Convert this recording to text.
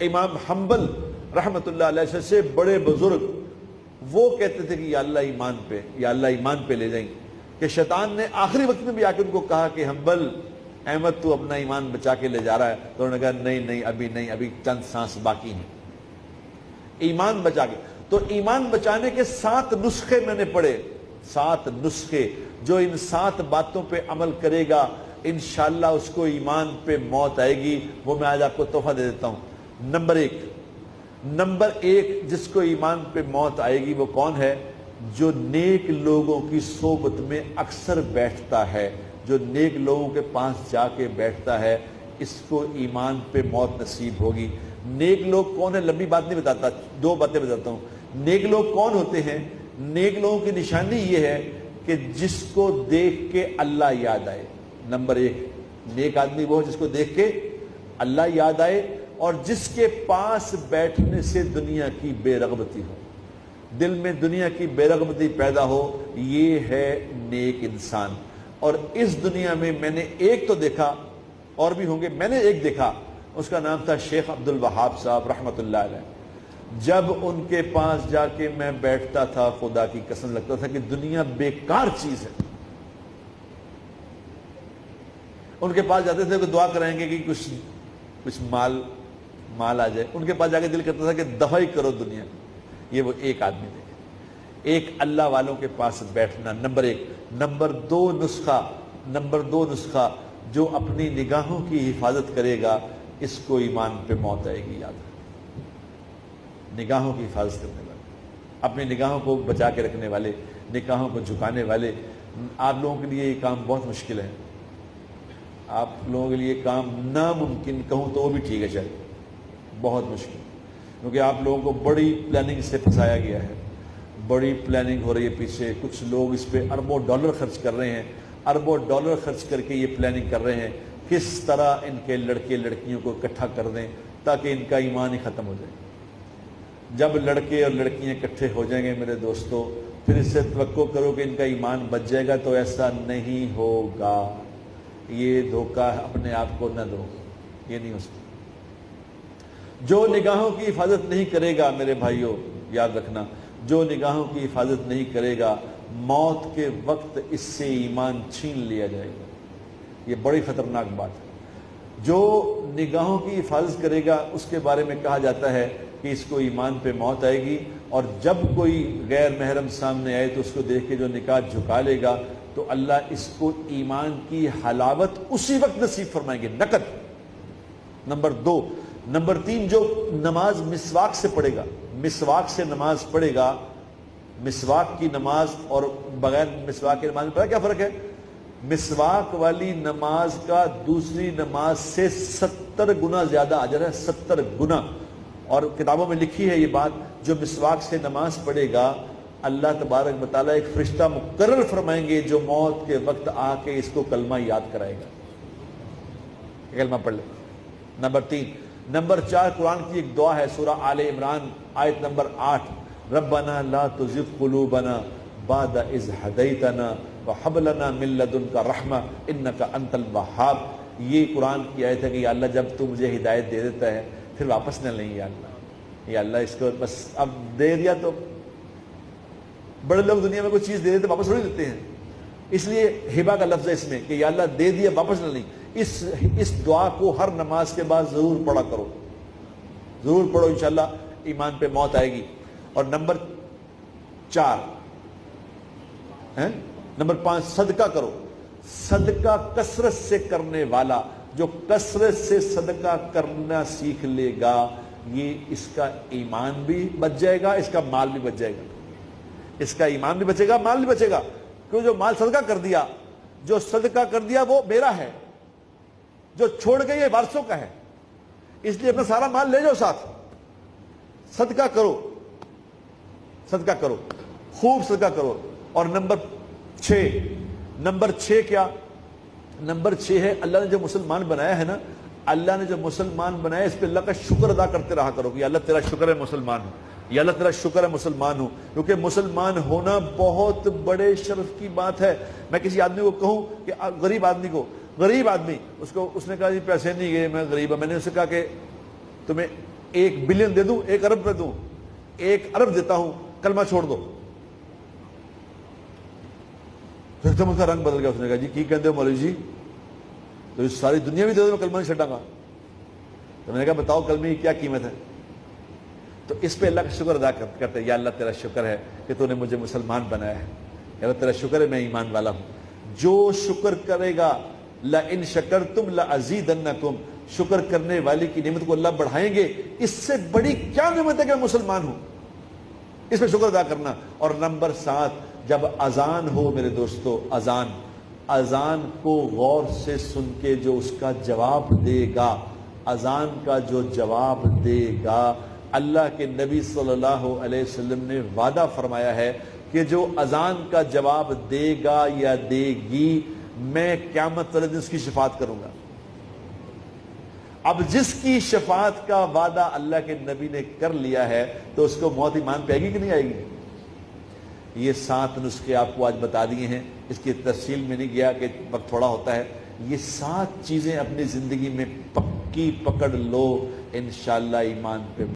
امام حنبل رحمت اللہ علیہ سے بڑے بزرگ وہ کہتے تھے کہ یا اللہ ایمان پہ، یا اللہ ایمان پہ لے جائیں، کہ شیطان نے آخری وقت میں بھی آ کے ان کو کہا کہ حنبل احمد تو اپنا ایمان بچا کے لے جا رہا ہے، تو انہوں نے کہا نہیں نہیں ابھی نہیں، ابھی چند سانس باقی ہیں، ایمان بچا کے۔ تو ایمان بچانے کے 7 نسخے میں نے پڑھے، 7 نسخے، جو ان 7 باتوں پہ عمل کرے گا انشاءاللہ اس کو ایمان پہ موت آئے گی۔ وہ میں آج آپ کو تحفہ دے دیتا ہوں۔ نمبر ایک جس کو ایمان پہ موت آئے گی وہ کون ہے؟ جو نیک لوگوں کی صحبت میں اکثر بیٹھتا ہے، جو نیک لوگوں کے پاس جا کے بیٹھتا ہے، اس کو ایمان پہ موت نصیب ہوگی۔ نیک لوگ کون ہیں؟ لمبی بات نہیں بتاتا، 2 باتیں بتاتا ہوں۔ نیک لوگ کون ہوتے ہیں؟ نیک لوگوں کی نشانی یہ ہے کہ جس کو دیکھ کے اللہ یاد آئے۔ نمبر 1 نیک آدمی وہ جس کو دیکھ کے اللہ یاد آئے اور جس کے پاس بیٹھنے سے دنیا کی بے رغبتی ہو، دل میں دنیا کی بے رغبتی پیدا ہو، یہ ہے نیک انسان۔ اور اس دنیا میں میں نے ایک تو دیکھا، اور بھی ہوں گے، میں نے ایک دیکھا، اس کا نام تھا شیخ عبد الوہاب صاحب رحمت اللہ علیہ۔ جب ان کے پاس جا کے میں بیٹھتا تھا خدا کی قسم لگتا تھا کہ دنیا بیکار چیز ہے۔ ان کے پاس جاتے تھے کہ دعا کرائیں گے کہ کچھ مال آ جائے، ان کے پاس جا کے دل کرتا تھا کہ دفع ہی کرو دنیا کو۔ یہ وہ ایک آدمی تھے، ایک اللہ والوں کے پاس بیٹھنا، نمبر 1۔ نمبر 2 نسخہ جو اپنی نگاہوں کی حفاظت کرے گا اس کو ایمان پہ موت آئے گی۔ یاد رکھیں، نگاہوں کی حفاظت کرنے والے، اپنی نگاہوں کو بچا کے رکھنے والے، نگاہوں کو جھکانے والے۔ آپ لوگوں کے لیے یہ کام بہت مشکل ہے، آپ لوگوں کے لیے کام ناممکن کہوں تو وہ بھی ٹھیک ہے، شاید بہت مشکل، کیونکہ آپ لوگوں کو بڑی پلاننگ سے پھنسایا گیا ہے، بڑی پلاننگ ہو رہی ہے پیچھے، کچھ لوگ اس پہ اربوں ڈالر خرچ کر رہے ہیں، اربوں ڈالر خرچ کر کے یہ پلاننگ کر رہے ہیں کس طرح ان کے لڑکے لڑکیوں کو اکٹھا کر دیں تاکہ ان کا ایمان ہی ختم ہو جائے۔ جب لڑکے اور لڑکیاں اکٹھے ہو جائیں گے میرے دوستو، پھر اس سے توقع کرو کہ ان کا ایمان بچ جائے گا، تو ایسا نہیں ہوگا۔ یہ دھوکہ اپنے آپ کو نہ دو، یہ نہیں ہو سکتا۔ جو نگاہوں کی حفاظت نہیں کرے گا میرے بھائیوں، یاد رکھنا، جو نگاہوں کی حفاظت نہیں کرے گا موت کے وقت اس سے ایمان چھین لیا جائے گا۔ یہ بڑی خطرناک بات ہے۔ جو نگاہوں کی حفاظت کرے گا اس کے بارے میں کہا جاتا ہے کہ اس کو ایمان پہ موت آئے گی، اور جب کوئی غیر محرم سامنے آئے تو اس کو دیکھ کے جو نکاح جھکا لے گا تو اللہ اس کو ایمان کی حلاوت اسی وقت نصیب فرمائیں گے، نقد۔ نمبر 2۔ نمبر 3 جو نماز مسواک سے پڑھے گا، مسواک سے نماز پڑھے گا، مسواک کی نماز اور بغیر مسواک کی نماز میں پتہ کیا فرق ہے؟ مسواک والی نماز کا دوسری نماز سے 70 گنا زیادہ اجر ہے، 70 گنا۔ اور کتابوں میں لکھی ہے یہ بات، جو مسواک سے نماز پڑھے گا اللہ تبارک و تعالیٰ ایک فرشتہ مقرر فرمائیں گے جو موت کے وقت آ کے اس کو کلمہ یاد کرائے گا، کلمہ پڑھ لے۔ نمبر 3۔ نمبر 4 قرآن کی ایک دعا ہے، سورہ آل عمران آیت نمبر 8، ربنا لا تزغ قلوبنا بعد اذ ہدیتنا وہب لنا من لدنک رحمہ انک انت الوہاب۔ یہ قرآن کی آیت ہے کہ یا اللہ جب تو مجھے ہدایت دے دیتا ہے پھر واپس نہ لیں، یا اللہ اس کو بس اب دے دیا تو۔ بڑے لوگ دنیا میں کوئی چیز دے دیتے واپس تھوڑی لیتے ہیں، اس لیے ہبہ کا لفظ ہے اس میں کہ یا اللہ دے دیا واپس نہ لیں۔ اس دعا کو ہر نماز کے بعد ضرور پڑھا کرو، ضرور پڑھو، انشاءاللہ ایمان پہ موت آئے گی۔ اور نمبر 5 صدقہ کرو۔ صدقہ کثرت سے کرنے والا، جو کثرت سے صدقہ کرنا سیکھ لے گا، یہ اس کا ایمان بھی بچ جائے گا، اس کا مال بھی بچ جائے گا، اس کا ایمان بھی بچے گا، مال بھی بچے گا۔ کیوں؟ جو مال صدقہ کر دیا، جو صدقہ کر دیا وہ میرا ہے، جو چھوڑ گئے یہ وارثوں کا ہے، اس لیے اپنا سارا مال لے جاؤ ساتھ۔ صدقہ کرو، صدقہ کرو، خوب صدقہ کرو۔ اور نمبر 6 کیا؟ نمبر 6 ہے اللہ نے جو مسلمان بنایا ہے نا، اللہ نے جو مسلمان بنایا اس پہ اللہ کا شکر ادا کرتے رہا کرو کہ یا اللہ تیرا شکر ہے مسلمان ہوں، یا اللہ تیرا شکر ہے مسلمان ہوں، کیونکہ مسلمان ہونا بہت بڑے شرف کی بات ہے۔ میں کسی آدمی کو کہوں کہ غریب آدمی اس نے کہا جی پیسے نہیں گئے، میں غریب ہوں، میں نے اسے کہا کہ تمہیں 1 بلین دے دوں، 1 ارب دے دوں، 1 ارب دیتا ہوں، کلمہ چھوڑ دو۔ تو ایک دم اس کا رنگ بدل گیا، اس نے کہا جی کی کہتے ہو مولوی جی، تو اس ساری دنیا بھی دے دو میں کلمہ نہیں چھٹاں گا۔ تو میں نے کہا بتاؤ کلمے کی کیا قیمت ہے؟ تو اس پہ اللہ کا شکر ادا کرتے ہیں، یا اللہ تیرا شکر ہے کہ تو نے مجھے مسلمان بنایا ہے، یا اللہ تیرا شکر ہے میں ایمان والا ہوں۔ جو شکر کرے گا لَإِن شَكَرْتُمْ لَأَزِيدَنَّكُمْ، شکر کرنے والے کی نعمت کو اللہ بڑھائیں گے۔ اس سے بڑی کیا نعمت ہے کہ میں مسلمان ہوں؟ اس پہ شکر ادا کرنا۔ اور نمبر 7، جب اذان ہو میرے دوستو، اذان کو غور سے سن کے جو اس کا جواب دے گا، اذان کا جو جواب دے گا، اللہ کے نبی صلی اللہ علیہ وسلم نے وعدہ فرمایا ہے کہ جو اذان کا جواب دے گا یا دے گی، میں قیامت والے دن اس کی شفاعت کروں گا۔ اب جس کی شفاعت کا وعدہ اللہ کے نبی نے کر لیا ہے تو اس کو موت ایمان پہ آئے گی کہ نہیں آئے گی؟ یہ 7 نسخے آپ کو آج بتا دیے ہیں، اس کی تفصیل میں نہیں گیا کہ وقت تھوڑا ہوتا ہے۔ یہ 7 چیزیں اپنی زندگی میں پکی پکڑ لو، انشاءاللہ ایمان پہ